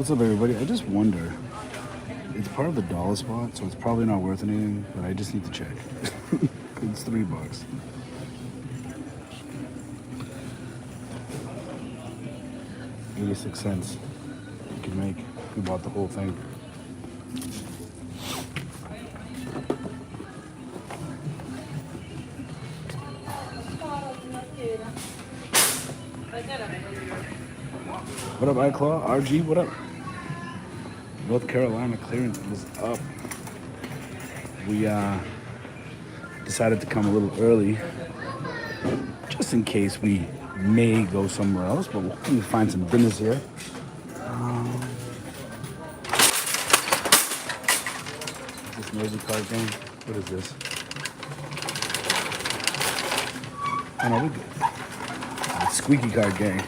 What's up, everybody? I just wonder. It's part of the dollar spot, so it's probably not worth anything, but I just need to check. It's $3. 86 cents. You can make. We bought the whole thing. What up, iClaw? RG, what up? North Carolina clearance is up. We decided to come a little early, just in case we may go somewhere else, but we'll hopefully find some dinners here. Is this nosy card game? What is this? Oh no, we good. It's squeaky card game.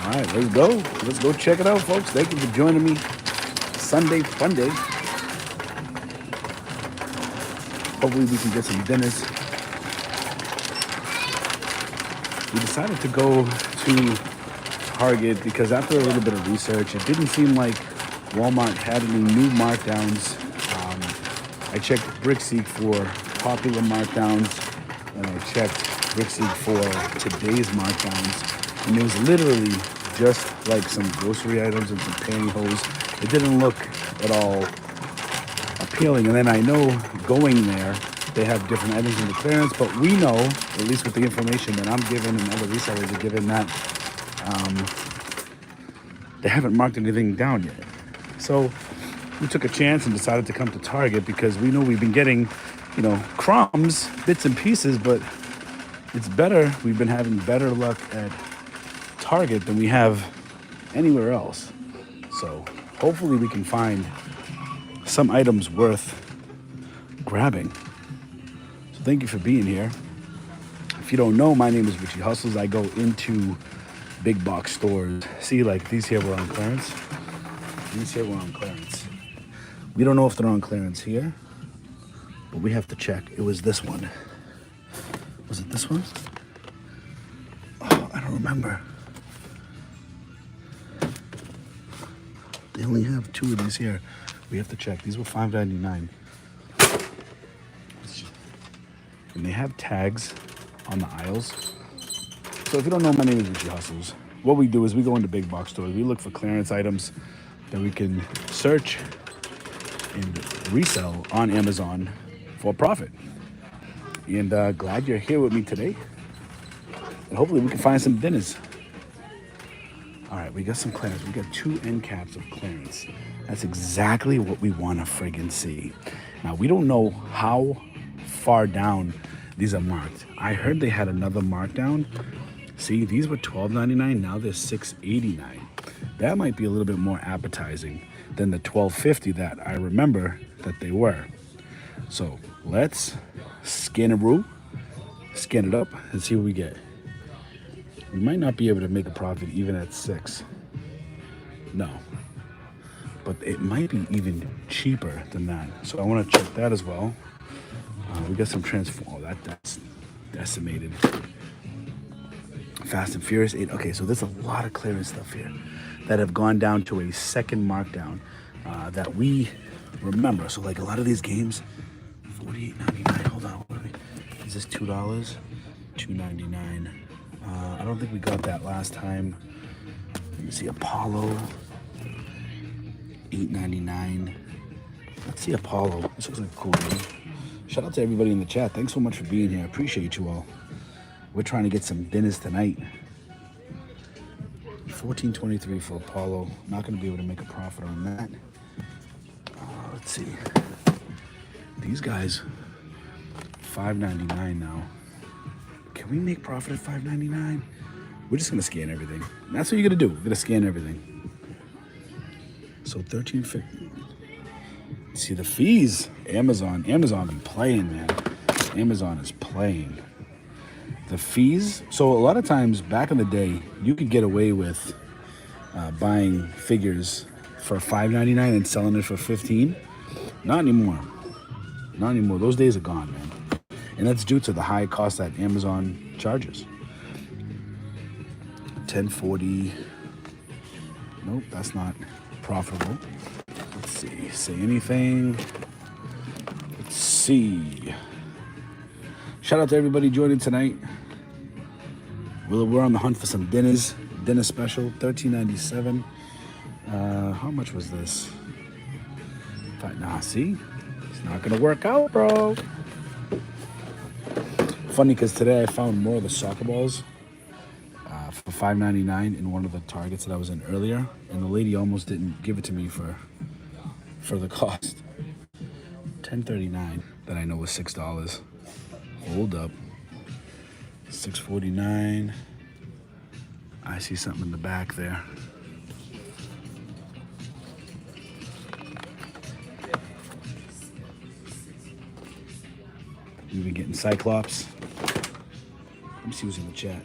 All right, let's go. Let's go check it out, folks. Thank you for joining me. Sunday fun day. Hopefully we can get some dinners. We decided to go to Target because after a little bit of research, it didn't seem like Walmart had any new markdowns. I checked BrickSeek for popular markdowns, and I checked BrickSeek for today's markdowns. And it was literally just like some grocery items and some pantyhose. It didn't look at all appealing. And then I know going there, they have different items in the clearance, but we know, at least with the information that I'm given and other resellers are given, that they haven't marked anything down yet. So we took a chance and decided to come to Target because we know we've been getting, crumbs, bits and pieces, but it's better. We've been having better luck at Target than we have anywhere else. So hopefully we can find some items worth grabbing. So thank you for being here. If you don't know, my name is Richie Hustles. I go into big box stores. See, like these here were on clearance. These here were on clearance. We don't know if they're on clearance here, but we have to check. It was this one. Was it this one? Oh, I don't remember. They only have two of these here. We have to check. These were $5.99. And they have tags on the aisles. So if you don't know, my name is Richie Hustles. What we do is we go into big box stores. We look for clearance items that we can search and resell on Amazon for a profit. And glad you're here with me today. And hopefully we can find some dinners. All right, we got some clearance. We got 2 end caps of clearance. That's exactly what we want to friggin' see. Now, we don't know how far down these are marked. I heard they had another markdown. See, these were $12.99. Now they're $6.89. That might be a little bit more appetizing than the $12.50 that I remember that they were. So let's scan it up, and see what we get. We might not be able to make a profit even at 6. No. But it might be even cheaper than that. So I want to check that as well. We got some transform. Oh, that's decimated. Fast and Furious 8. Okay, so there's a lot of clearance stuff here that have gone down to a second markdown that we remember. So like a lot of these games, $48.99. Hold on. Is this $2? $2.99. I don't think we got that last time. Let me see, Apollo, $8.99. Let's see Apollo. This looks like a cool game. Shout out to everybody in the chat. Thanks so much for being here. Appreciate you all. We're trying to get some dinners tonight. $14.23 for Apollo. Not going to be able to make a profit on that. Let's see. These guys, $5.99 now. Can we make profit at $5.99? We're just gonna scan everything. That's what you're gonna do. We're gonna scan everything. So $13.50. See the fees. Amazon be playing, man. Amazon is playing. The fees. So a lot of times back in the day, you could get away with buying figures for $5.99 and selling it for $15. Not anymore. Not anymore. Those days are gone, man. And that's due to the high cost that Amazon charges. $10.40. Nope, that's not profitable. Let's see. Say anything. Let's see. Shout out to everybody joining tonight. We're on the hunt for some dinners. Dinner special, $13.97. How much was this? Nah, see? It's not gonna work out, bro. Funny, because today I found more of the soccer balls for $5.99 in one of the Targets that I was in earlier, and the lady almost didn't give it to me for the cost. $10.39 that I know was $6. Hold up. $6.49. I see something in the back there. We've been getting Cyclops. Let me see who's in the chat.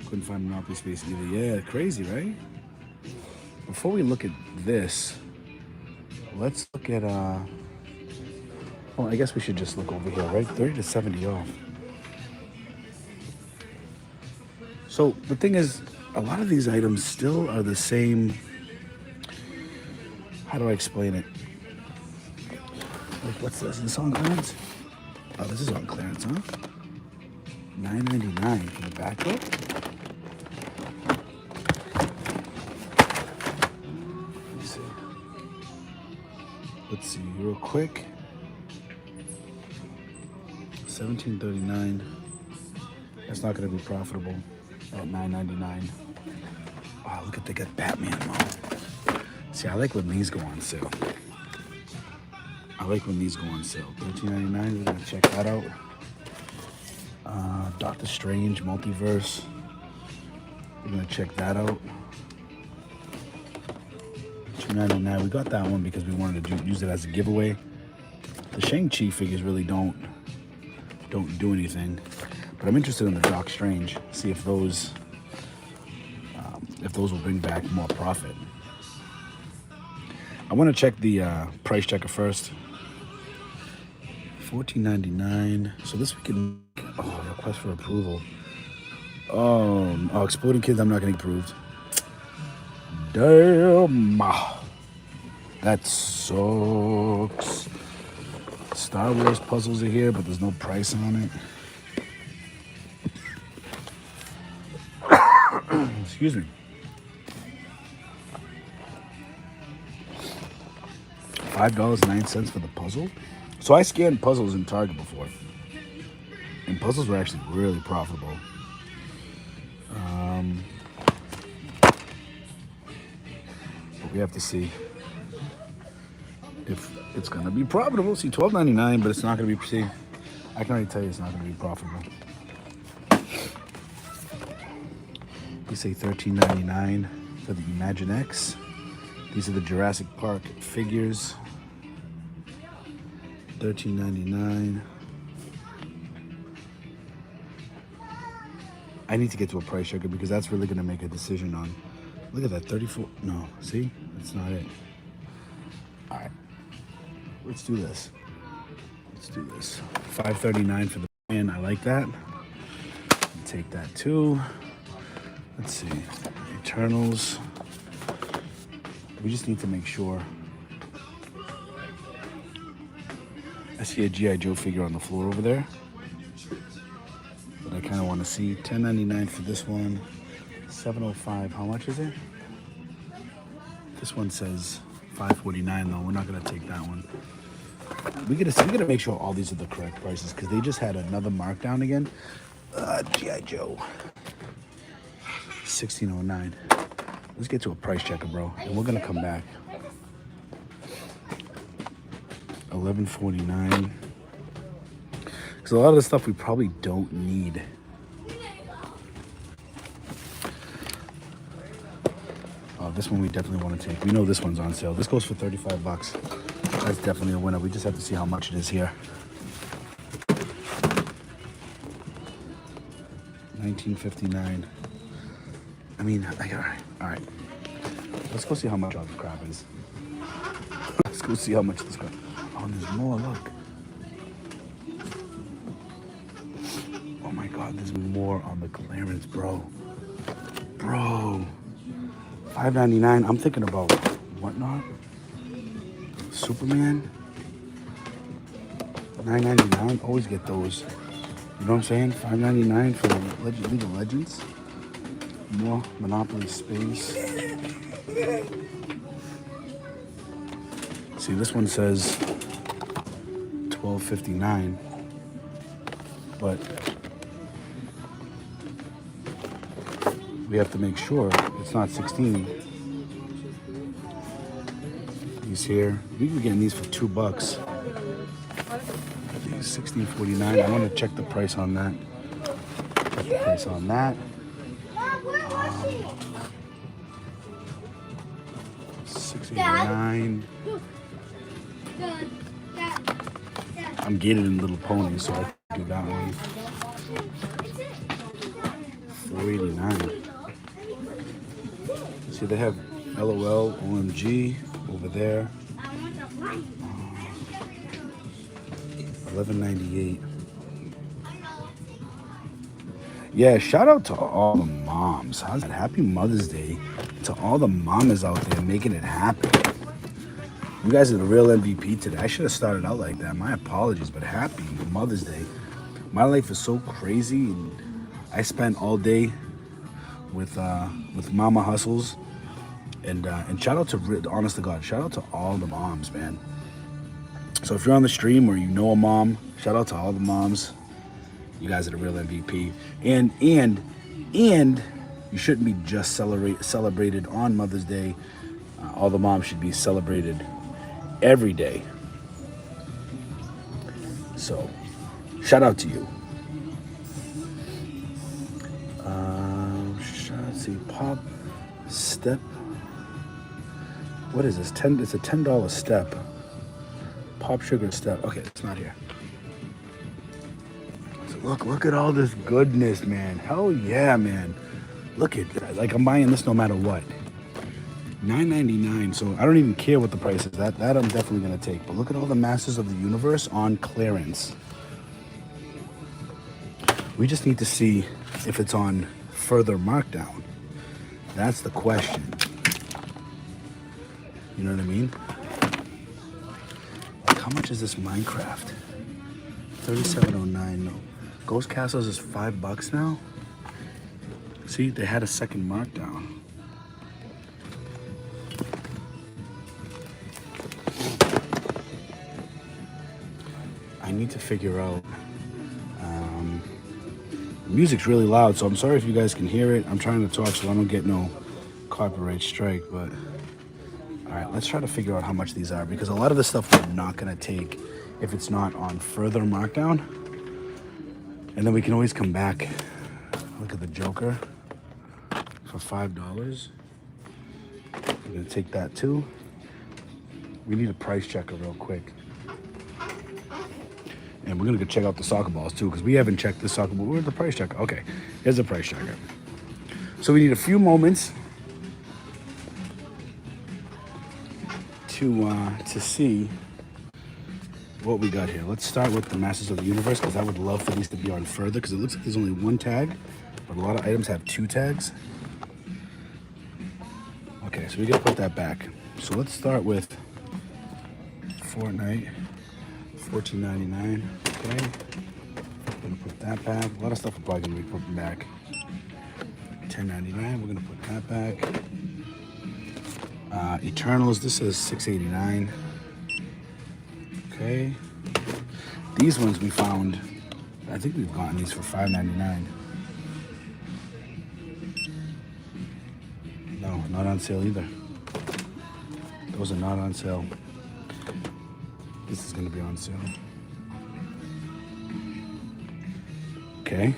Couldn't find Monopoly Space either. Yeah, crazy, right? Before we look at this, let's look at, well, I guess we should just look over here, right? 30 to 70 off. So the thing is, a lot of these items still are the same. How do I explain it? Like, what's this? Is this on clearance? Oh, this is on clearance, huh? $9.99 for the back book. Let's see real quick. $17.39. That's not going to be profitable at $9.99. Oh, look at, they got Batman mode. See, I like when these go on sale. $13.99. We're going to check that out. Doctor Strange Multiverse. We're going to check that out. $2.99. We got that one because we wanted to use it as a giveaway. The Shang-Chi figures really don't do anything, but I'm interested in the Doc Strange. See if those will bring back more profit. I want to check the price checker first. $14.99. So this we can. Oh, request for approval. Oh, Exploding Kids. I'm not getting approved. Damn. That sucks. Star Wars puzzles are here, but there's no price on it. Excuse me. $5.09 for the puzzle. So I scanned puzzles in Target before, and puzzles were actually really profitable. But we have to see if it's gonna be profitable. See, $12.99, but it's not gonna be. See, I can already tell you it's not gonna be profitable. We say $13.99 for the Imaginext. These are the Jurassic Park figures. $13.99. I need to get to a price checker because that's really gonna make a decision on. Look at that, 34. No, see, that's not it. All right. Let's do this. $5.39 for the pan. I like that. Take that too. Let's see. Eternals. We just need to make sure. I see a G.I. Joe figure on the floor over there that I kind of want to see. $10.99 for this one. $7.05. How much is it? This one says $5.49 though. We're not gonna take that one. We gotta make sure all these are the correct prices because they just had another markdown again. G.I. Joe. $16.09. Let's get to a price checker, bro, and we're gonna come back. $11.49. Because a lot of the stuff we probably don't need. This one we definitely want to take. We know this one's on sale. This goes for $35. That's definitely a winner. We just have to see how much it is here. $19.59. I mean, all right. Let's go see how much all the crap is. Let's go see how much this crap. Oh, and there's more. Look. Oh my God, there's more on the clearance, bro. Bro, $5.99. I'm thinking about Whatnot. Superman. $9.99. Always get those. You know what I'm saying? $5.99 for League of Legends. More Monopoly Space. See, this one says $12.59, but we have to make sure it's not 16. These here, we can be getting these for $2. These $16.49. I want to check the price on that. Price on that. $6.89. I'm gated in Little Pony, so I can do that one. $4.89. See, they have LOL, OMG over there. $11.98. Yeah, shout out to all the moms. How's that? Happy Mother's Day to all the mamas out there making it happen. You guys are the real MVP today. I should have started out like that. My apologies, but happy Mother's Day. My life is so crazy. And I spent all day with Mama Hustles, and shout out to, honest to God, shout out to all the moms, man. So if you're on the stream or you know a mom, shout out to all the moms. You guys are the real MVP. And you shouldn't be just celebrated on Mother's Day. All the moms should be celebrated every day. So, shout out to you. Let's see, Pop Step. What is this? It's a $10 step. Pop Sugar Step. Okay, it's not here. So look at all this goodness, man. Hell yeah, man. Look at that. Like, I'm buying this no matter what. $9.99. So I don't even care what the price is. That I'm definitely gonna take. But look at all the Masters of the Universe on clearance. We just need to see if it's on further markdown. That's the question. You know what I mean? Like, how much is this Minecraft? $37.09. No. Ghost Castles is $5 now. See, they had a second markdown. I need to figure out. The music's really loud, so I'm sorry if you guys can hear it. I'm trying to talk so I don't get no copyright strike, but all right, let's try to figure out how much these are, because a lot of the stuff we're not gonna take if it's not on further markdown, and then we can always come back. Look at the Joker for $5. I'm gonna take that too. We need a price checker real quick. And we're gonna go check out the soccer balls too, because we haven't checked the soccer ball. Where's the price checker? Okay, here's the price checker. So we need a few moments to see what we got here. Let's start with the Masters of the Universe, because I would love for these to be on further, because it looks like there's only one tag, but a lot of items have 2 tags. Okay, so we gotta put that back. So let's start with Fortnite. $14.99. Okay, we're gonna put that back. A lot of stuff we're probably gonna be putting back. $10.99. We're gonna put that back. Eternals. This is $6.89. Okay. These ones we found. I think we've gotten these for $5.99. No, not on sale either. Those are not on sale. This is gonna be on sale. Okay.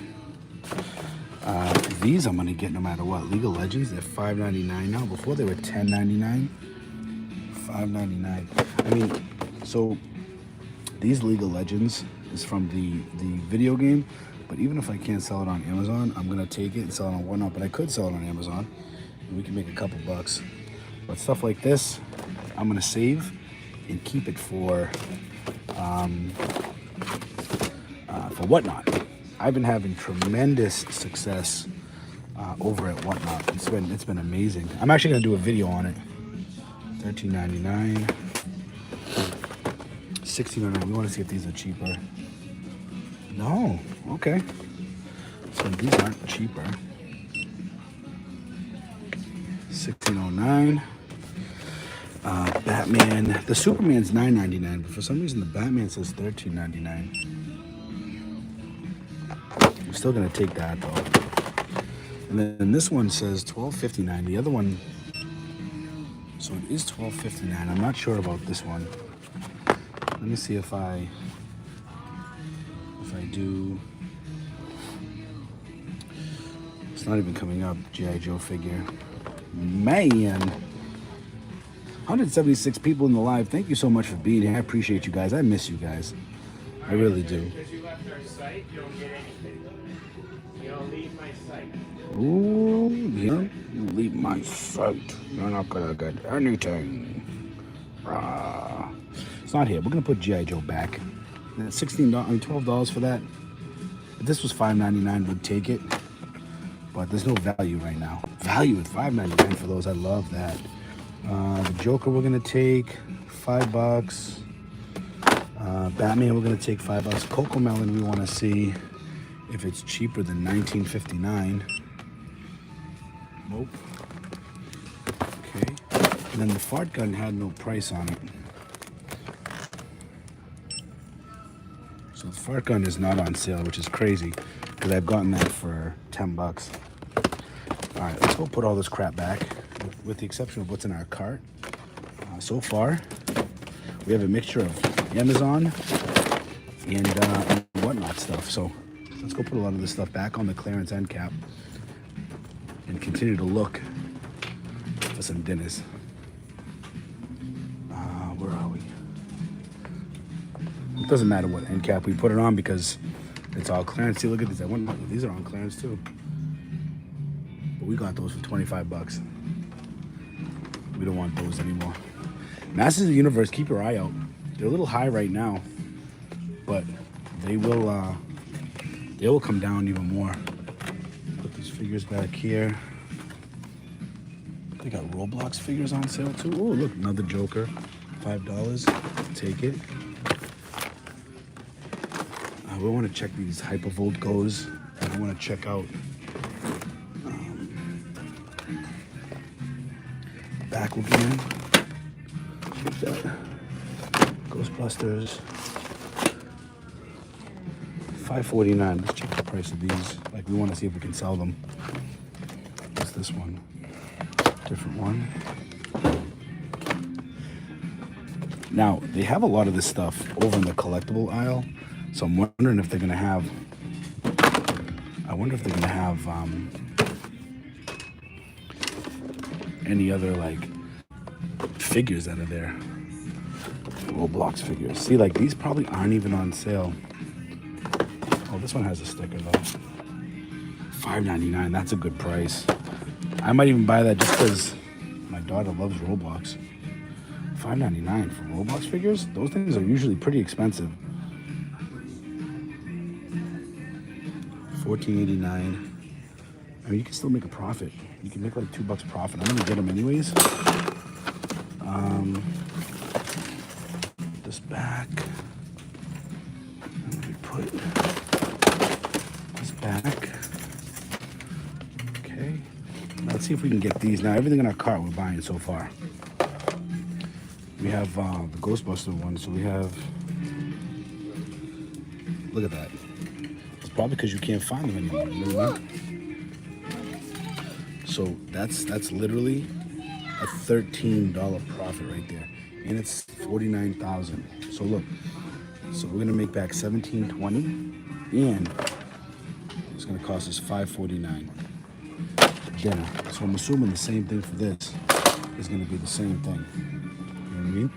These I'm gonna get no matter what. League of Legends, they're $5.99 now. Before they were $10.99. $5.99. I mean, so these League of Legends is from the video game, but even if I can't sell it on Amazon, I'm gonna take it and sell it on Whatnot. But I could sell it on Amazon, and we can make a couple bucks. But stuff like this, I'm gonna save and keep it for Whatnot. I've been having tremendous success over at Whatnot. It's been amazing. I'm actually gonna do a video on it. $13.99, $16.99. We want to see if these are cheaper. No, okay. So these aren't cheaper. $16.09. Batman. The Superman's $9.99, but for some reason the Batman says $13.99. I'm still gonna take that though. And then this one says $12.59. The other one, so it is $12.59. I'm not sure about this one. Let me see if I do. It's not even coming up. G.I. Joe figure. Man, 176 people in the live. Thank you so much for being here. I appreciate you guys. I miss you guys. I really do. Because you left our site, you don't get anything. You don't leave my site. Ooh, yeah. You leave my site. You're not gonna get anything. It's not here. We're gonna put G.I. Joe back. And $12 for that. If this was $5.99, we'd take it. But there's no value right now. Value at $5.99 for those. I love that. The Joker we're gonna take $5. Batman we're gonna take $5. Coco Melon we want to see if it's cheaper than $19.59. Nope. Okay. And then the fart gun had no price on it. So the fart gun is not on sale, which is crazy because I've gotten that for $10. All right, let's go put all this crap back, with the exception of what's in our cart. So far, we have a mixture of Amazon and Whatnot stuff. So let's go put a lot of this stuff back on the clearance end cap and continue to look for some dinners. Where are we? It doesn't matter what end cap we put it on because it's all clearance. See, look at these. These are on clearance too. But we got those for $25. We don't want those anymore. Masters of the Universe, keep your eye out. They're a little high right now, but they will come down even more. Put these figures back here. They got Roblox figures on sale too. Oh, look, another Joker, $5. Take it. We want to check these Hypervolt goes. I want to check out back will be in. Ghostbusters. $5.49. Let's check the price of these. Like, we want to see if we can sell them. What's this one? Different one. Now, they have a lot of this stuff over in the collectible aisle. So I'm wondering if they're gonna have. Any other like figures that are there. Roblox figures. See, like these probably aren't even on sale. Oh, this one has a sticker though. $5.99. That's a good price. I might even buy that just because my daughter loves Roblox. $5.99 for Roblox figures. Those things are usually pretty expensive. $14.89. I mean, you can still make a profit. You can make like $2 profit. I'm gonna get them anyways. This back. Let me put this back. Okay. Now let's see if we can get these. Now everything in our cart we're buying so far. We have the Ghostbuster one, so we have. Look at that. It's probably because you can't find them anymore. You know what I mean? So that's literally a $13 profit right there, and it's 49,000. So look, so we're gonna make back $17.20, and it's gonna cost us $5.49 dinner. So I'm assuming the same thing for this is gonna be the same thing. You know what I mean?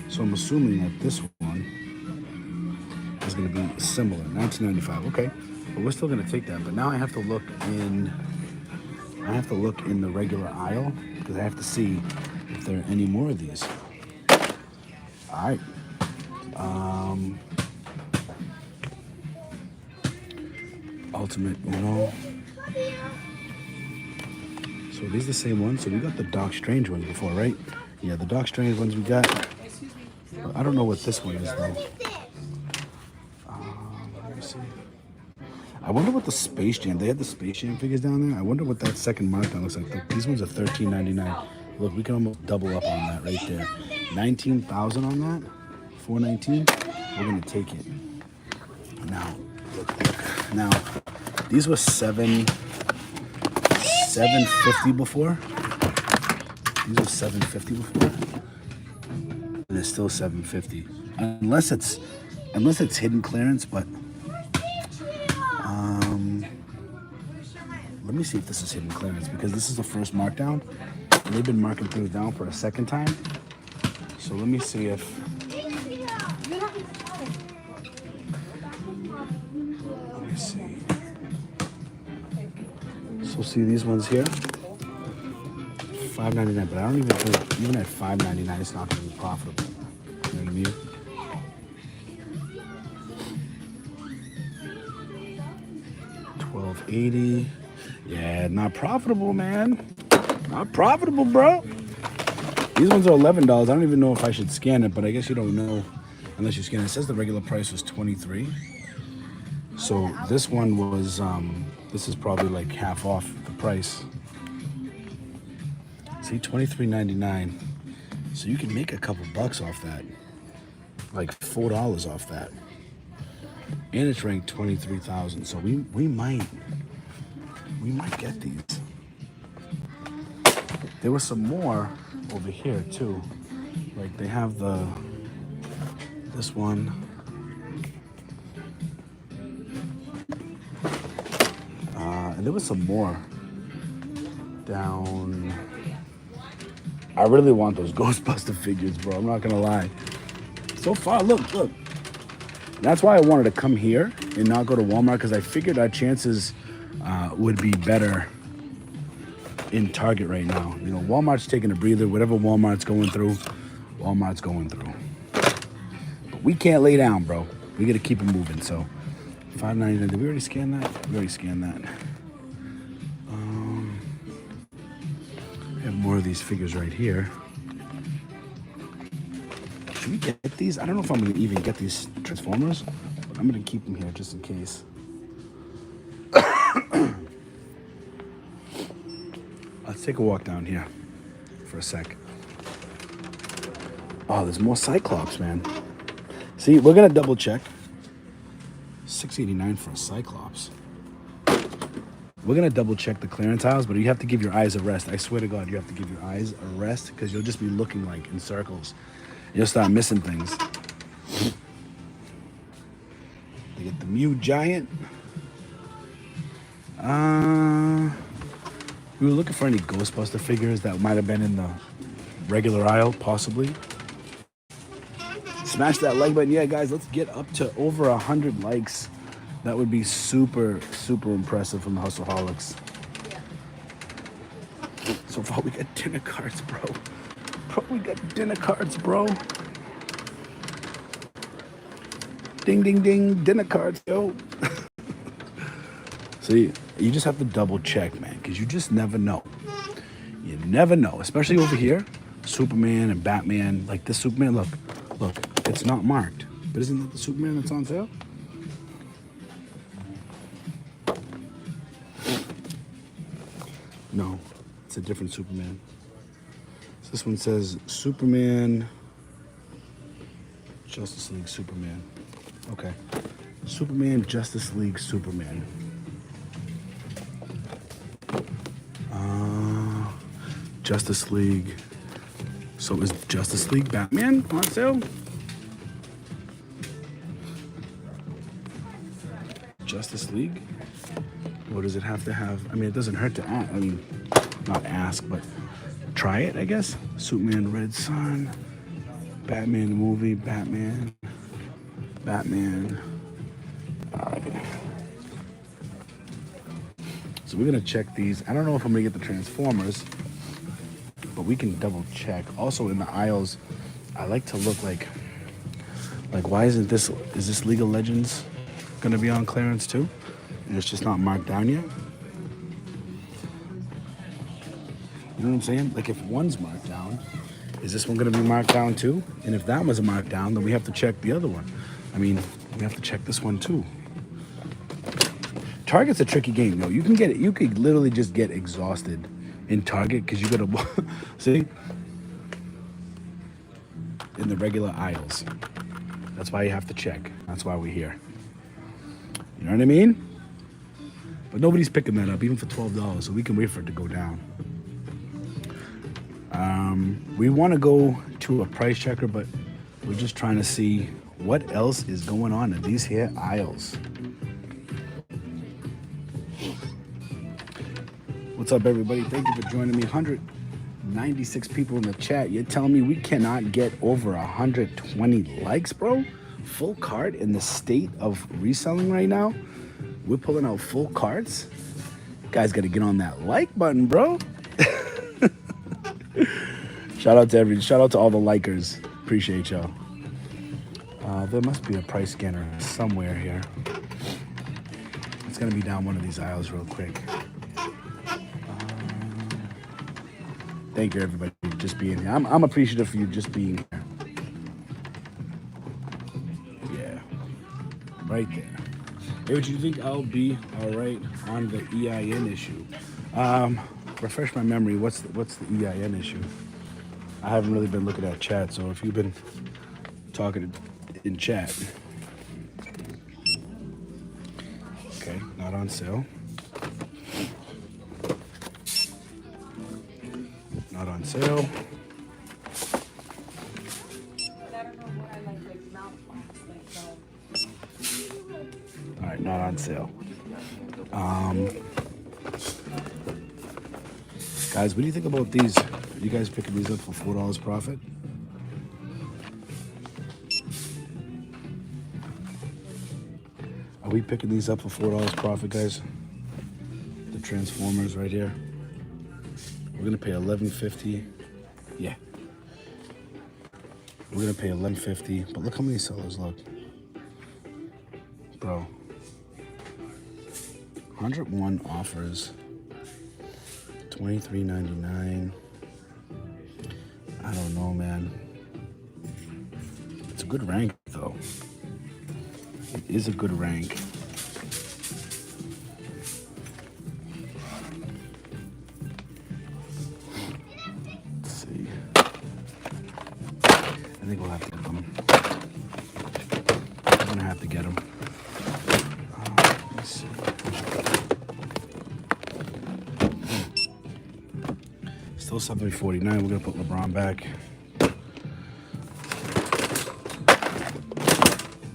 So I'm assuming that this one is gonna be similar, $19.95. Okay, but we're still gonna take that. But now I have to look in. I have to look in the regular aisle because I have to see if there are any more of these. All right. Ultimate Uno. So are these the same ones? So we got the Doc Strange ones before, right? Yeah, the Doc Strange ones we got. I don't know what this one is though. Let me see. I wonder what the Space Jam. They had the Space Jam figures down there. I wonder what that second markdown looks like. Look, these ones are $13.99. Look, we can almost double up on that right there. 19,000 on that. 419. We're gonna take it. Now, look. Now, these were 750 before. These were 750 before. And it's still 750. Unless it's hidden clearance, but let me see if this is hidden clearance because this is the first markdown. And they've been marking things down for a second time. So let me see if see. So see these ones here, $5.99. But I don't even think even at $5.99 it's not going to be profitable. You know what I mean? $12.80. Yeah, not profitable, man. Not profitable, bro. These ones are $11. I don't even know if I should scan it, but I guess you don't know unless you scan it. It says the regular price was $23. So this one was, this is probably like half off the price. See, $23.99. So you can make a couple bucks off that. Like $4 off that. And it's ranked 23,000. So we might get these. There was some more over here too. Like they have this one. And there was some more down. I really want those Ghostbuster figures, bro. I'm not gonna lie. So far, look. That's why I wanted to come here and not go to Walmart because I figured our chances would be better in Target right now. You know, Walmart's taking a breather. Whatever Walmart's going through, Walmart's going through. But we can't lay down, bro. We gotta keep it moving. So, $5.99. Did we already scan that? We already scanned that. I have more of these figures right here. Should we get these? I don't know if I'm gonna even get these Transformers, but I'm gonna keep them here just in case. Let's take a walk down here for a sec. Oh, there's more Cyclops, man. See, we're gonna double check. $6.89 for a Cyclops. We're gonna double check the clearance aisles, but you have to give your eyes a rest. I swear to God, you have to give your eyes a rest because you'll just be looking like in circles. You'll start missing things. They get the Mew Giant. We were looking for any Ghostbuster figures that might have been in the regular aisle, possibly. Smash that like button. Yeah, guys, let's get up to over 100 likes. That would be super, super impressive from the Hustleholics. So far, we got dinner cards, bro. We got dinner cards, bro. Ding, ding, ding. Dinner cards, yo. See, you just have to double check, man, because you just never know. You never know, especially over here. Superman and Batman. Like this Superman, look. It's not marked. But isn't that the Superman that's on sale? No, it's a different Superman. So this one says Superman, Justice League Superman. Okay. Superman, Justice League Superman. Justice League. So is Justice League Batman on sale? Justice League? Or does it have to have? I mean, it doesn't hurt to ask. I mean, not ask, but try it, I guess. Superman, Red Sun, Batman the movie, Batman. All right. So we're gonna check these. I don't know if I'm gonna get the Transformers, but we can double check. Also in the aisles, I like to look like why isn't this? Is this League of Legends gonna be on clearance too? And it's just not marked down yet. You know what I'm saying? Like if one's marked down, is this one gonna be marked down too? And if that was marked down, then we have to check the other one. I mean, we have to check this one too. Target's a tricky game, though. You can get it. You could literally just get exhausted in Target because you gotta see in the regular aisles. That's why you have to check. That's why we're here. You know what I mean? But nobody's picking that up, even for $12, so we can wait for it to go down. We want to go to a price checker, but we're just trying to see what else is going on in these here aisles. What's up, everybody? Thank you for joining me. 196 people in the chat. You're telling me we cannot get over 120 likes, bro? Full cart in the state of reselling right now? We're pulling out full carts? Guys got to get on that like button, bro. Shout out to all the likers. Appreciate y'all. There must be a price scanner somewhere here. It's gonna be down one of these aisles real quick. Thank you, everybody, for just being here. I'm appreciative for you just being here. Yeah, right there. Hey, what you think? I'll be all right on the EIN issue. Refresh my memory. What's the EIN issue? I haven't really been looking at chat, so if you've been talking in chat. Okay, not on sale. Not on sale. All right, not on sale. Guys, what do you think about these? Are you guys picking these up for $4 profit? Are we picking these up for $4 profit, guys? The Transformers right here. We're gonna pay $11.50. Yeah. We're gonna pay $11.50, but look how many sellers, look. Bro. 101 offers. $23.99. I don't know, man. It's a good rank, though. It is a good rank. Let's see. I think we'll have to get them. I'm gonna have to get them. Let's see. Still $7.49. We're gonna put LeBron back.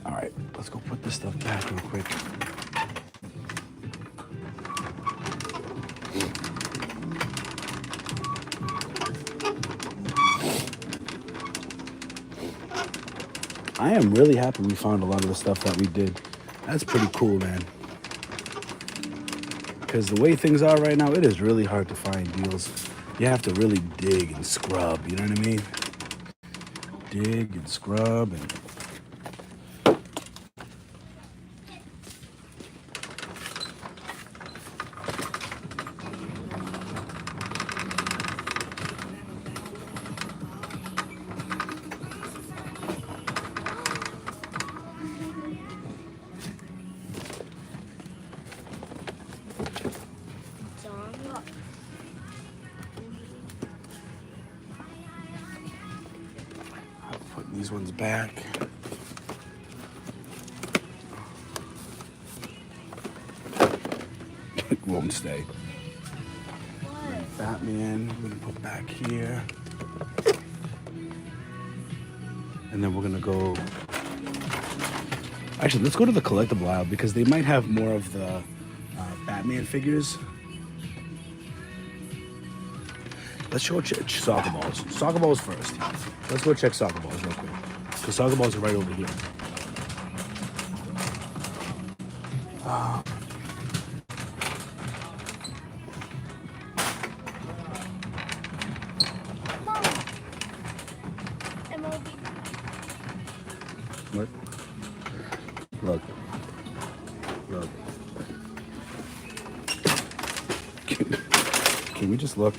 All right, let's go put this stuff back real quick. I am really happy we found a lot of the stuff that we did. That's pretty cool, man. Because the way things are right now, it is really hard to find deals. You have to really dig and scrub, you know what I mean? Dig and scrub and... These ones back. It won't stay. Batman, we're gonna put back here. And then we're gonna go. Actually, let's go to the collectible aisle because they might have more of the Batman figures. Let's go check soccer balls. Soccer balls first. Let's go check soccer balls real quick. Because soccer balls are right over here. What? Look. Look. Can we just look?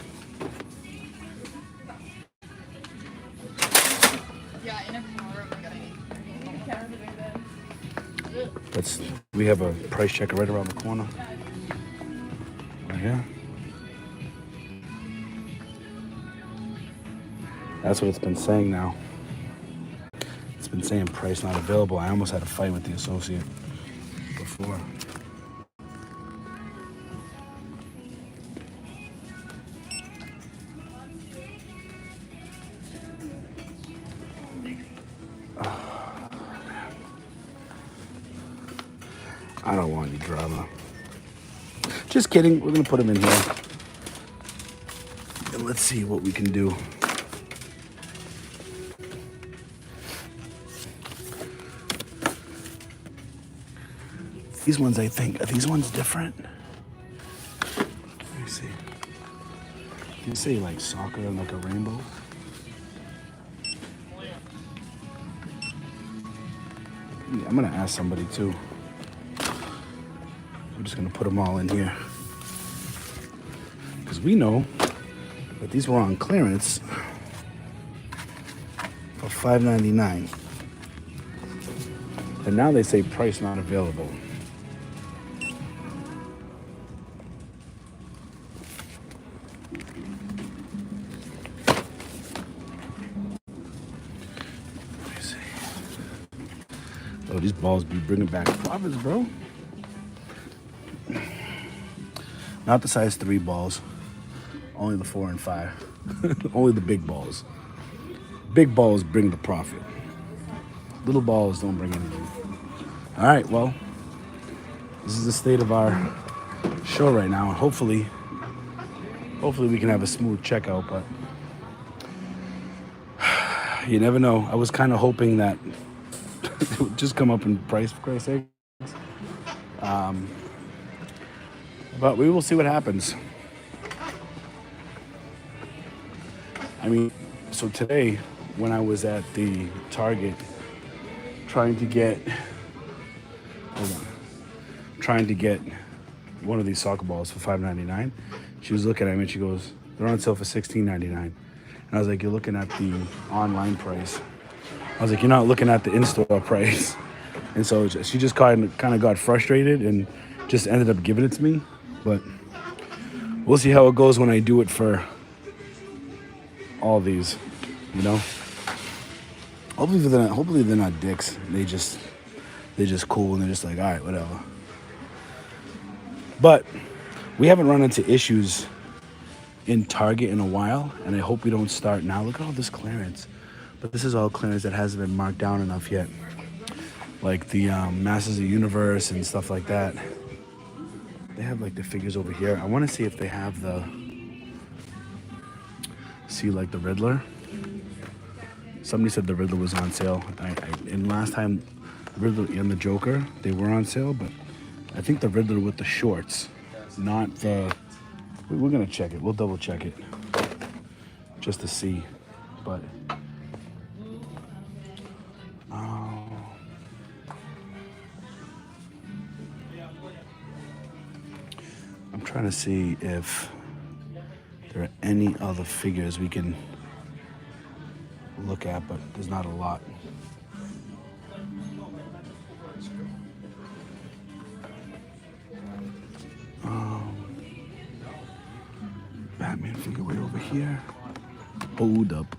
we have a price checker right around the corner. Right here. That's what it's been saying now. It's been saying price not available. I almost had a fight with the associate before. I don't want any drama. Just kidding. We're going to put them in here. And let's see what we can do. These ones, I think, are these ones different? Let me see. Can you say like soccer and like a rainbow? Yeah, I'm going to ask somebody too. I'm just gonna put them all in here because we know that these were on clearance for $5.99, and now they say price not available. Let me see. Oh, these balls be bringing back profits, bro. Not the size 3 balls, only the 4 and 5. Only the big balls. Big balls bring the profit. Little balls don't bring anything. All right, well, this is the state of our show right now. Hopefully we can have a smooth checkout, but you never know. I was kind of hoping that it would just come up in price, for Christ's sake. But we will see what happens. I mean, so today, when I was at the Target trying to get one of these soccer balls for $5.99, she was looking at me and she goes, they're on sale for $16.99. And I was like, you're looking at the online price. I was like, you're not looking at the in-store price. And so she just kind of got frustrated and just ended up giving it to me. But we'll see how it goes when I do it for all these, you know. Hopefully they're not dicks. They're just cool and they're just like, all right, whatever. But we haven't run into issues in Target in a while, and I hope we don't start now. Look at all this clearance. But this is all clearance that hasn't been marked down enough yet. Like the Masters of the Universe and stuff like that. They have like the figures over here. I want to see if they have like the Riddler. Somebody said the Riddler was on sale. And last time, Riddler and the Joker, they were on sale, but I think the Riddler with the shorts, not the. We're gonna check it. We'll double check it, just to see. But I'm trying to see if there are any other figures we can look at, but there's not a lot. Batman figure way over here. Hold up.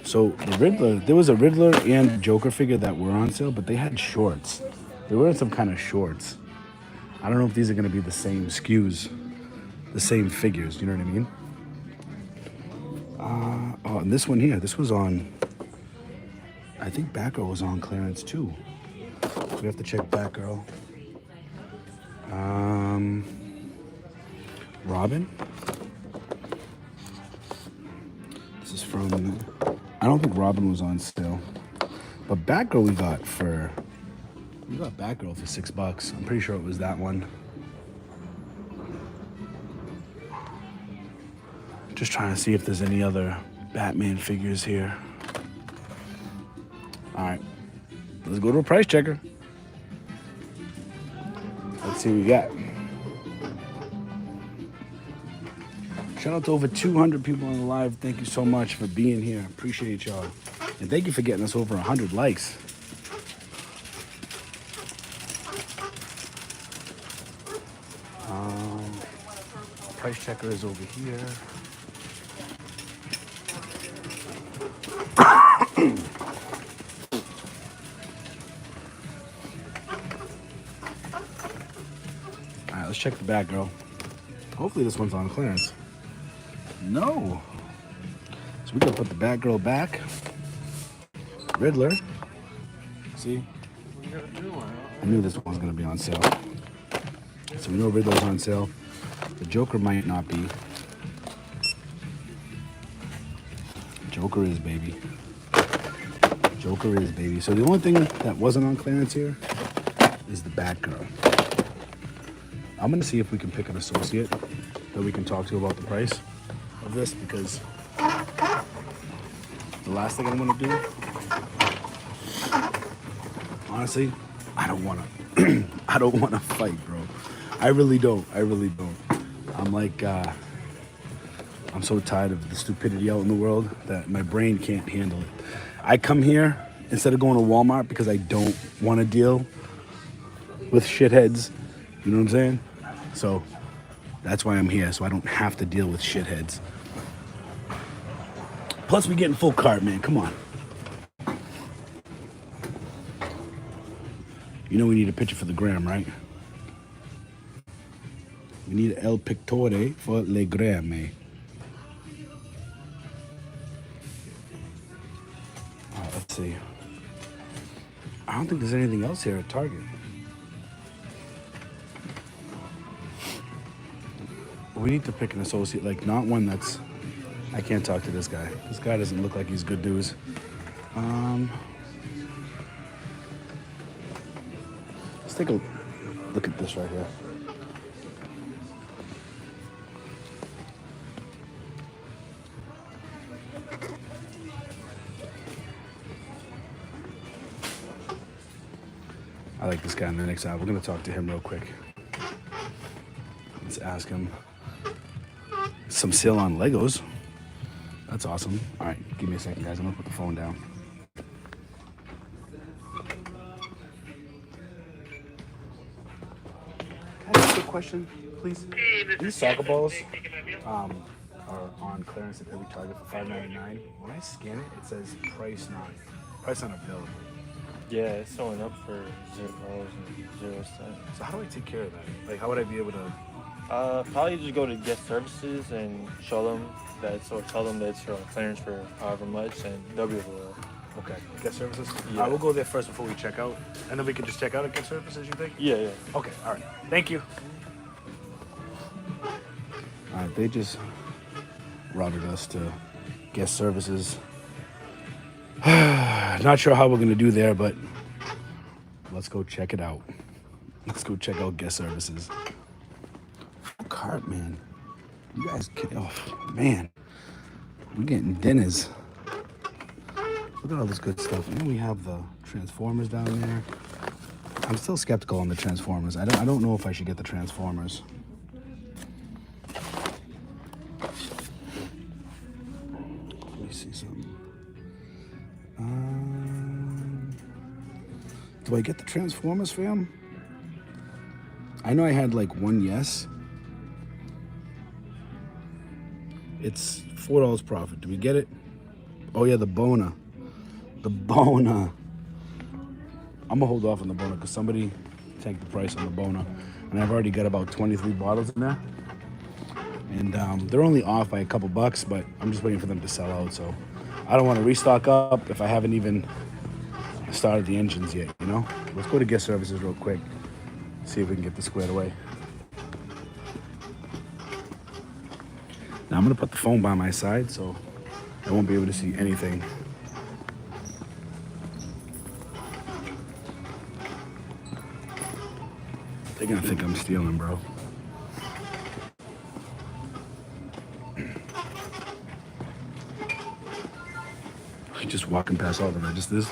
So the Riddler, there was a Riddler and Joker figure that were on sale, but they had shorts. They were in some kind of shorts. I don't know if these are going to be the same SKUs, the same figures, you know what I mean? Oh, and this one here, this was on, I think Batgirl was on clearance too. We have to check Batgirl. Robin. This is from, I don't think Robin was on sale. But Batgirl we got Batgirl for $6. I'm pretty sure it was that one. Just trying to see if there's any other Batman figures here. All right, let's go to a price checker. Let's see what we got. Shout out to over 200 people on the live. Thank you so much for being here. Appreciate y'all. And thank you for getting us over 100 likes. price checker is over here. All right, let's check the back, girl. Hopefully this one's on clearance. No. So we gotta put the Batgirl back. Riddler. See? I knew this one was gonna be on sale. So we know Riddler's on sale. The Joker might not be. Joker is, baby. Joker is, baby. So the only thing that wasn't on clearance here is the Batgirl. I'm gonna see if we can pick an associate that we can talk to about the price of this, because the last thing I want to do, honestly, I don't want to. I don't want to fight, bro. I really don't. I'm like, I'm so tired of the stupidity out in the world that my brain can't handle it. I come here instead of going to Walmart because I don't want to deal with shitheads. You know what I'm saying? So that's why I'm here, so I don't have to deal with shitheads. Plus, we getting full cart, man. Come on. You know we need a picture for the gram, right? We need El Pictore for le gram, eh? All right, let's see. I don't think there's anything else here at Target. We need to pick an associate, like not one that's... I can't talk to this guy. This guy doesn't look like he's good news. Let's take a look at this right here. I like this guy on the next aisle. We're gonna talk to him real quick. Let's ask him. Some sale on Legos. That's awesome. All right, give me a second, guys. I'm gonna put the phone down. Can I ask you a question, please? These soccer balls are on clearance at every Target for $5.99. When I scan it, it says price not available. Yeah, it's showing up for $0 and 0 cents. So how do I take care of that? Like, how would I be able to? Probably just go to guest services and show them or tell them that it's on clearance for however much, and they'll be able to. Okay, guest services? Yeah. We'll go there first before we check out. And then we can just check out at guest services, you think? Yeah. Okay, all right. Thank you. All right, they just routed us to guest services. Not sure how we're going to do there, but let's go check it out. Let's go check out guest services. Cart, man. You guys get off. Man, we're getting dinners. Look at all this good stuff. And we have the Transformers down there. I'm still skeptical on the Transformers. I don't know if I should get the Transformers. Let me see something. Do I get the Transformers, fam? I know I had like one yes. It's $4 profit. Do we get it? Oh yeah, the Bona. The Bona. I'm gonna hold off on the Bona because somebody tanked the price on the Bona. And I've already got about 23 bottles in there. And they're only off by a couple bucks, but I'm just waiting for them to sell out. So I don't want to restock up if I haven't even started the engines yet, you know? Let's go to guest services real quick. See if we can get this squared away. Now I'm gonna put the phone by my side so I won't be able to see anything. They're gonna think I'm stealing, bro. Just walking past all the registers.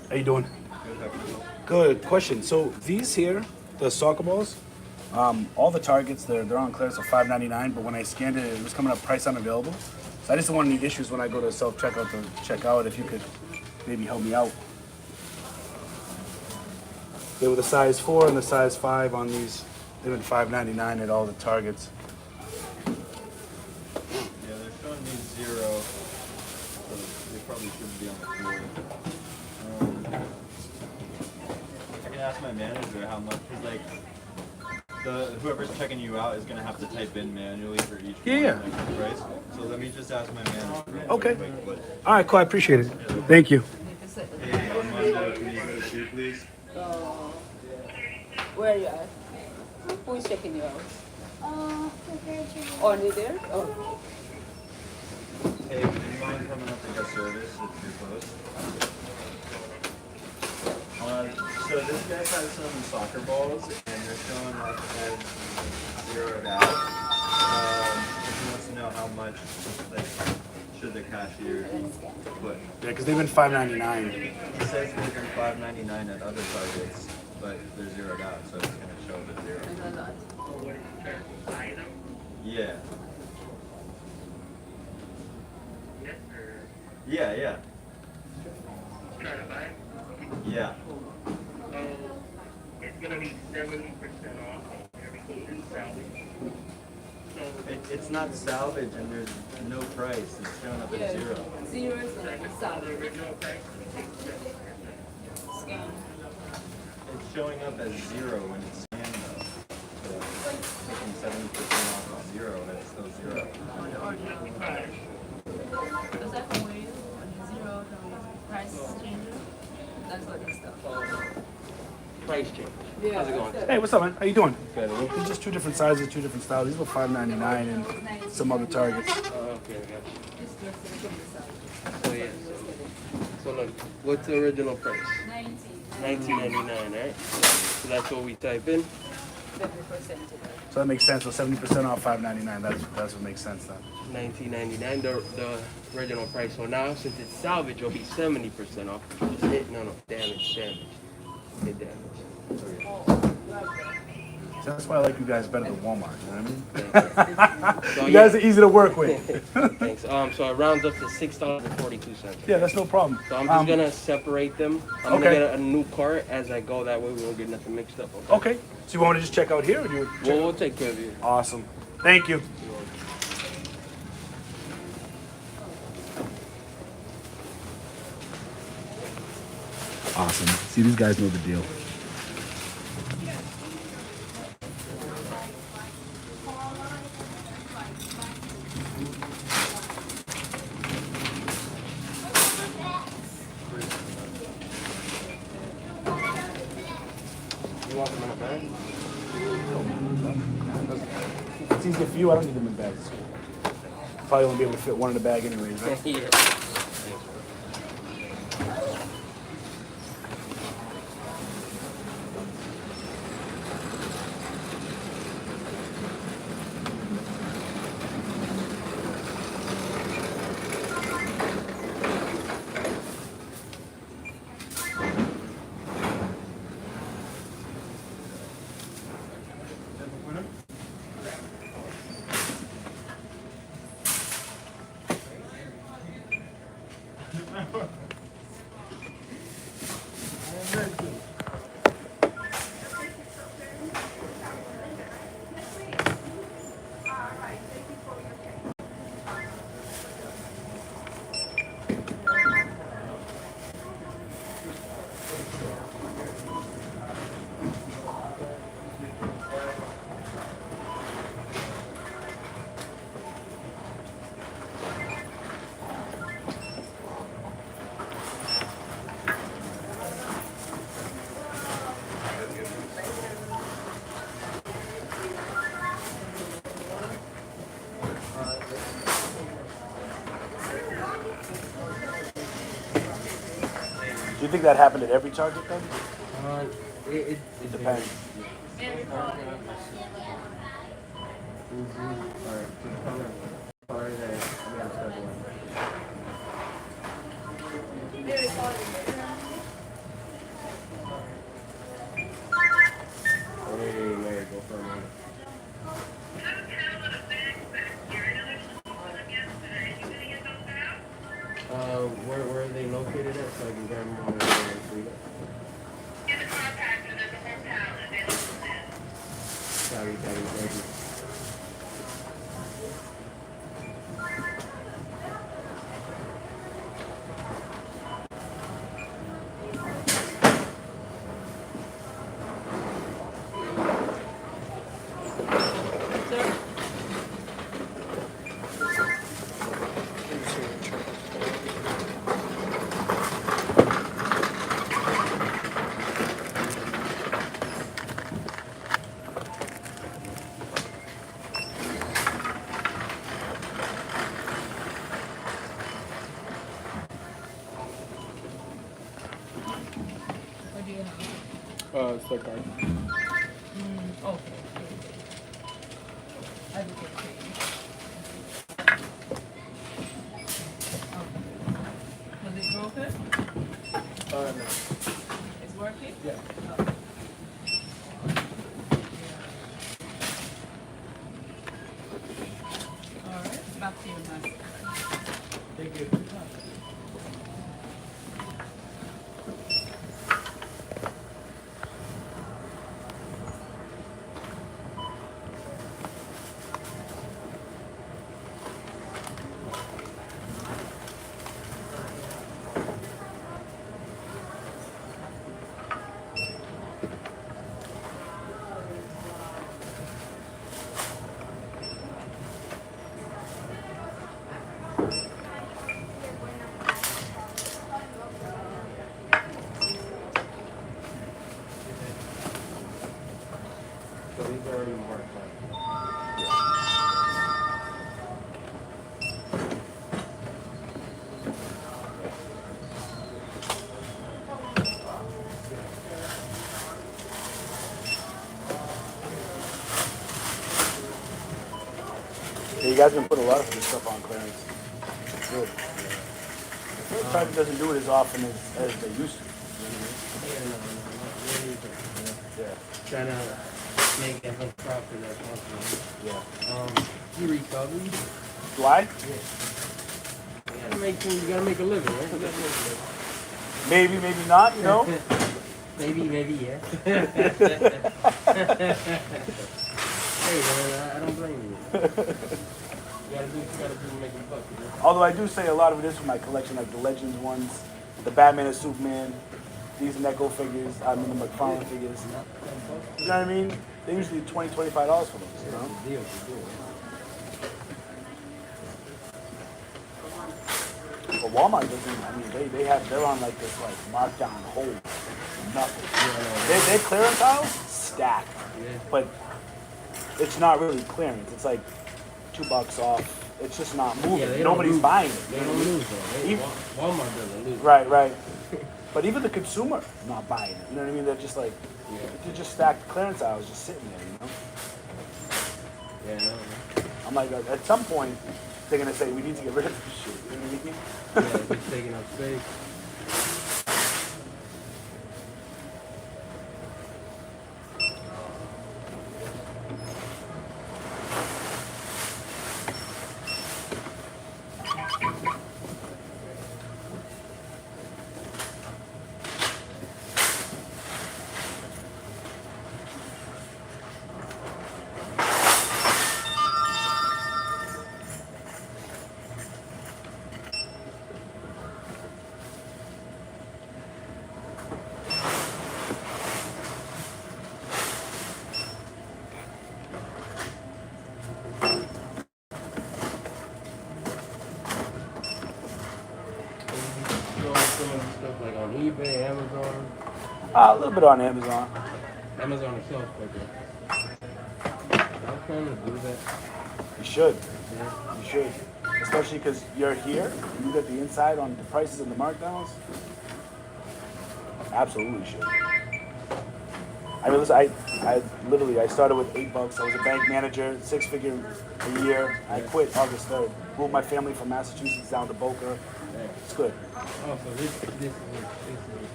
How you doing? Good. Question. So these here, the soccer balls, all the Targets, they're on clearance of $5.99, but when I scanned it was coming up price unavailable. So I just don't want any issues when I go to self-checkout to check out. If you could maybe help me out. They were the size 4 and the size 5 on these. They've been $5.99 at all the Targets. Yeah, they're showing me 0. So they probably shouldn't be on the floor. I can ask my manager how much, because like, whoever's checking you out is going to have to type in manually for each one, like, the price. So let me just ask my manager. Okay. All right, cool. I appreciate it. Thank you. Hey, on Monday, can you go to shoot, please? Where are you at? Who is checking you out? Only there? Oh. Hey, would you mind coming up to get service if you're close? So this guy has some soccer balls, and they're showing up as zeroed out. He wants to know how much, like, should the cashier put. Yeah, because they've been $5.99. He says they've been $5.99 at other Targets, but they're zeroed out, so it's going to show the 0. Yeah. Yeah. Yeah. It's gonna be 70% off everything that's salvage. It's not salvage, and there's no price. It's showing up at 0. 0 is like salary. It's showing up as 0 when it's scanned, though. So taking 70% off of 0, that's still 0. On the original price. Does that come with you? On the 0, the price changer? That's what it's stuff. Price change. Yeah. How's it going? Hey, what's up, man? How you doing? Good. These just 2 different sizes, 2 different styles. These were $5.99 and some other Targets. Okay, I got you. It's just the size. So yeah. So look, what's the original price? 19. $19.99, right? So that's what we type in. 70% to that. So that makes sense. So 70% off $5.99. That's what makes sense then. $19.99, the original price. So now, since it's salvage, it'll be 70% off. Damage. Hit damage. So that's why I like you guys better than Walmart. You know what I mean? So, You guys are easy to work with. Thanks. So it rounds up to $6.42. Yeah, that's no problem. So I'm just gonna separate them. I'm gonna Okay. get a new cart as I go. That way we won't get nothing mixed up. Okay. Okay. So you want me to just check out here? Or do you We'll take care of you. Awesome. Thank you. Awesome. See, these guys know the deal. You want them in a bag? It's easier for you. I don't need them in bags. Probably won't be able to fit one in the bag anyways, right? Yeah. Do you think that happened at every Target then? It Depends. Where are they located at so I can grab them on the way? Get the contractor, there's a whole town available there. Copy, thank you. Sir? What do you have? It's the card. Okay. I will take change. Okay. Was it broken? No. It's working? Yeah. Okay. Alright, back to you, Master. Thank you. So these are already marked. Yeah, you guys can put a lot of this stuff on clearance. It's good. Target doesn't do it as often as they used to. Yeah, Trying to make as much profit as possible. yeah. You recovered? Do I? You gotta make a living, right? You gotta make a living. Maybe, maybe not, you know? Maybe, yeah. Hey, man, I don't blame you. You gotta do what you gotta do to make a buck, you know? Although I do say a lot of it is from my collection, like the Legends ones, the Batman and Superman, these Neko figures, I mean the McFarlane figures. You know what I mean? They usually $20, $25 for those, you know? Deal, deal. But Walmart doesn't, I mean, they're on like this like markdown hold. Nothing. Their clearance aisles stacked. Yeah. But it's not really clearance. It's like $2 off. It's just not moving. Yeah, they Nobody's don't lose. buying it. They don't lose though. Even- Walmart doesn't lose. Right, right. But even the consumer not buying it. You know what I mean? They're just like, Yeah. they're just stacked clearance aisles just sitting there, you know? Yeah, no. I'm like, at some point, they're gonna say, we need to get rid of this shit. You know what I mean? Yeah, it's taking up space. Some of the stuff like on eBay, Amazon. A little bit on Amazon. Amazon itself, like I was trying to do that. You should. Yeah. You should. Especially because you're here and you get the inside on the prices and the markdowns. Absolutely should. I mean, listen, I started with $8. I was a bank manager, 6-figure a year. I quit August 3rd. Moved my family from Massachusetts down to Boca. It's good. Oh, so this is a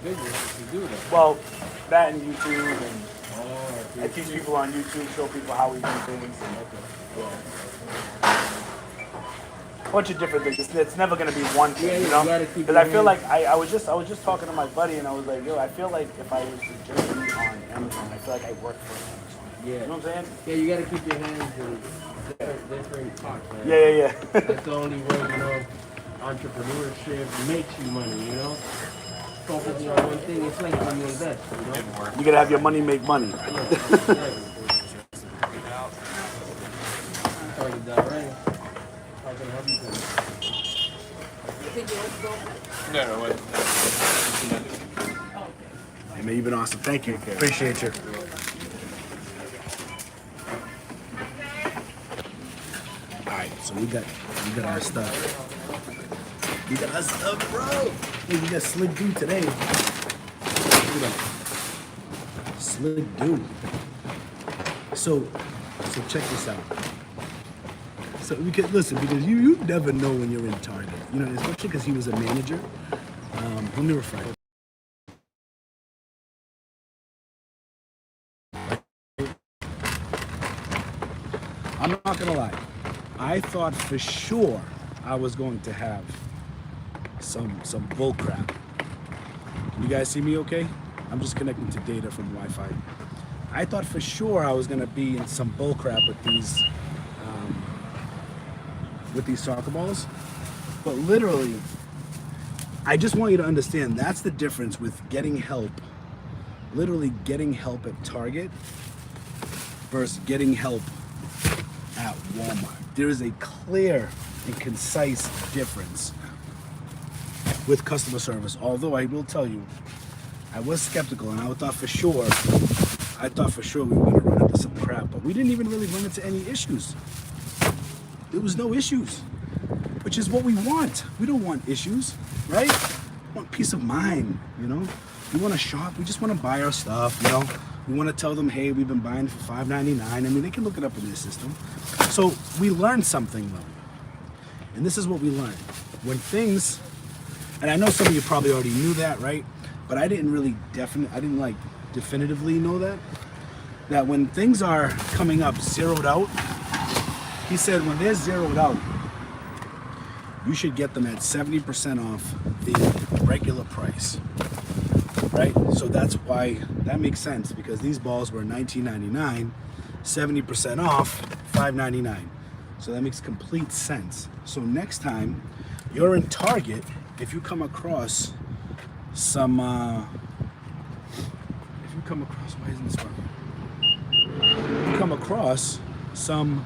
business if you do that. Well, that and YouTube, and Oh, I teach people on YouTube, show people how we do things. And, bunch of different things. It's never gonna be one thing, Yeah, you you know. gotta keep Because your I feel hands- like I was just talking to my buddy, and I was like, yo, I feel like if I was to just be on Amazon, I feel like I work for Amazon. Yeah. You know what I'm saying? Yeah, you gotta keep your hands in different pots, man. Yeah. That's the only way, you know, entrepreneurship makes you money, you know? Focusing on one thing, it's like when you invest, you know? You gotta have your money make money. Started that right. How can I help you today? Hey man, you've been awesome. Thank you. Appreciate you. Alright, so we got our stuff. We got our stuff, bro. Hey, we got Slick Dude today. Look at that. Slick Dude. So check this out. So we could listen, because you never know when you're in Target. You know, especially because he was a manager. Let me refresh. I'm not gonna lie. I thought for sure I was going to have some bull crap. Can you guys see me okay? I'm just connecting to data from Wi-Fi. I thought for sure I was gonna be in some bull crap with these soccer balls. But literally, I just want you to understand that's the difference with getting help, literally getting help at Target versus getting help at Walmart. There is a clear and concise difference with customer service. Although I will tell you, I was skeptical and I thought for sure we were gonna run into some crap, but we didn't even really run into any issues. There was no issues, which is what we want. We don't want issues, right? We want peace of mind, you know? We want to shop, we just want to buy our stuff, you know? We want to tell them, hey, we've been buying for $5.99. I mean, they can look it up in their system. So we learned something though. And this is what we learned. When things, and I know some of you probably already knew that, right? But I didn't really definitively know that when things are coming up zeroed out, he said when they're zeroed out, you should get them at 70% off the regular price, right? So that's why that makes sense, because these balls were $19.99, 70% off, $5.99. So that makes complete sense. So next time you're in Target, if you come across some, why isn't this working? If you come across some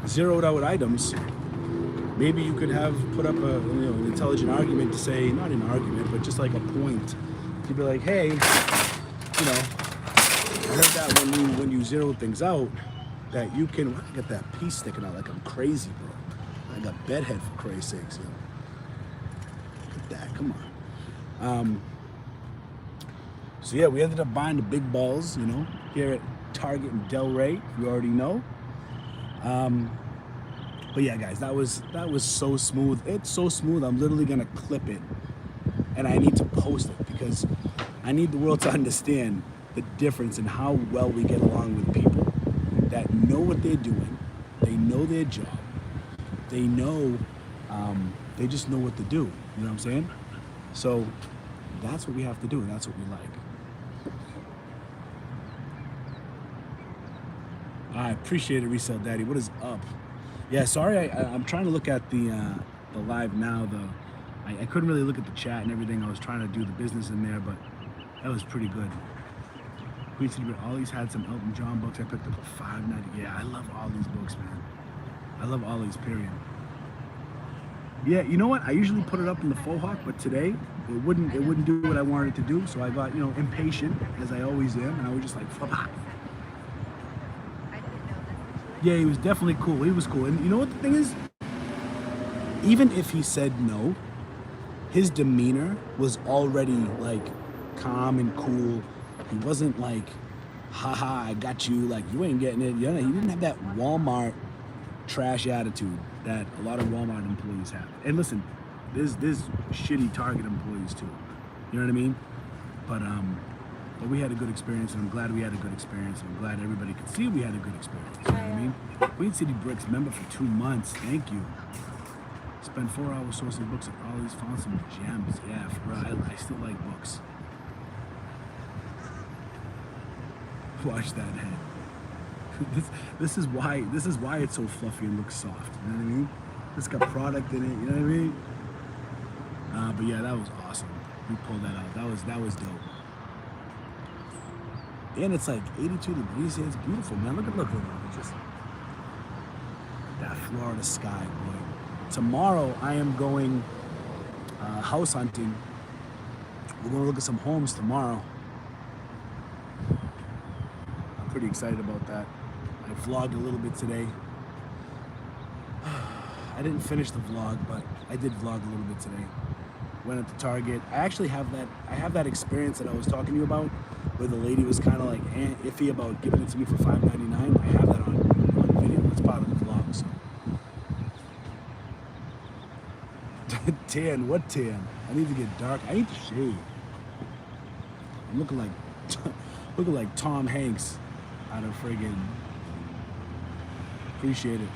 zeroed out items, maybe you could put up an intelligent argument to say, not an argument, but just like a point. You'd be like, hey, I heard that when you zero things out, that you can, I got that piece sticking out like I'm crazy, bro. I got bedhead for Christ's sakes, Look at that, come on. So yeah, we ended up buying the big balls, here at Target in Delray, you already know. But yeah, guys, that was so smooth. It's so smooth. I'm literally gonna clip it, and I need to post it because I need the world to understand the difference in how well we get along with people that know what they're doing. They know their job. They know, they just know what to do. You know what I'm saying? So that's what we have to do, and that's what we like. I appreciate it, Resale Daddy. What is up? Yeah, sorry, I'm trying to look at the live now. I couldn't really look at the chat and everything. I was trying to do the business in there, but that was pretty good. Queen City, Ollie's had some Elton John books. I picked up a $5.90. Yeah, I love Ollie's books, man. I love Ollie's, period. Yeah, you know what? I usually put it up in the faux hawk, but today it wouldn't do what I wanted it to do. So I got impatient, as I always am, and I was just like, fuck. Yeah, he was definitely cool. He was cool. And you know what the thing is? Even if he said no, his demeanor was already like calm and cool. He wasn't like, haha, I got you, like you ain't getting it. He didn't have that Walmart trash attitude that a lot of Walmart employees have. And listen, there's shitty Target employees too. You know what I mean? But we had a good experience, and I'm glad we had a good experience, and I'm glad everybody could see we had a good experience. You know what I mean? Queen City Bricks member for 2 months. Thank you. Spent 4 hours sourcing books at Ollie's, found some gems. Yeah, for real. I still like books. Watch that head. This is why it's so fluffy and looks soft. You know what I mean? It's got product in it. You know what I mean? But yeah, that was awesome. We pulled that out. That was dope. And it's like 82 degrees here. It's beautiful, man. Look. Just that Florida sky, boy. Tomorrow I am going house hunting. We're going to look at some homes tomorrow. I'm pretty excited about that. I vlogged a little bit today. I didn't finish the vlog, but I did vlog a little bit today. Went at the Target. I actually have that experience that I was talking to you about, where the lady was kind of like iffy about giving it to me for $5.99. I have that on video. It's part of the vlog. So. Tan? What tan? I need to get dark. I need to shave. I'm looking like Tom Hanks out of friggin' Appreciate it.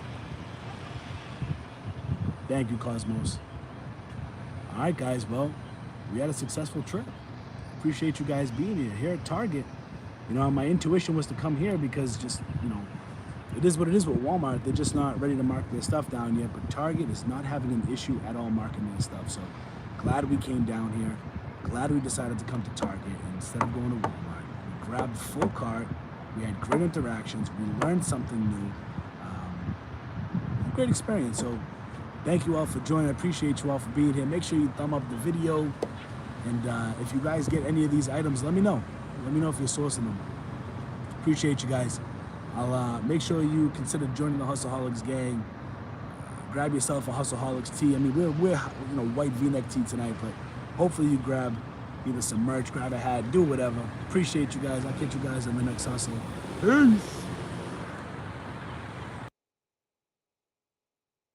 Thank you, Cosmos. All right, guys. Well, we had a successful trip. Appreciate you guys being here at Target. You know, my intuition was to come here because just, you know, it is what it is with Walmart. They're just not ready to mark their stuff down yet. But Target is not having an issue at all marking their stuff. So glad we came down here. Glad we decided to come to Target instead of going to Walmart. We grabbed the full cart. We had great interactions. We learned something new. Great experience. So thank you all for joining. I appreciate you all for being here. Make sure you thumb up the video. And if you guys get any of these items, let me know. Let me know if you're sourcing them. Appreciate you guys. I'll make sure you consider joining the Hustleholics Gang. Grab yourself a Hustleholics tee. I mean, we're you know, white V-neck tee tonight, but hopefully you grab either some merch, grab a hat, do whatever. Appreciate you guys. I'll catch you guys in the next hustle. Peace.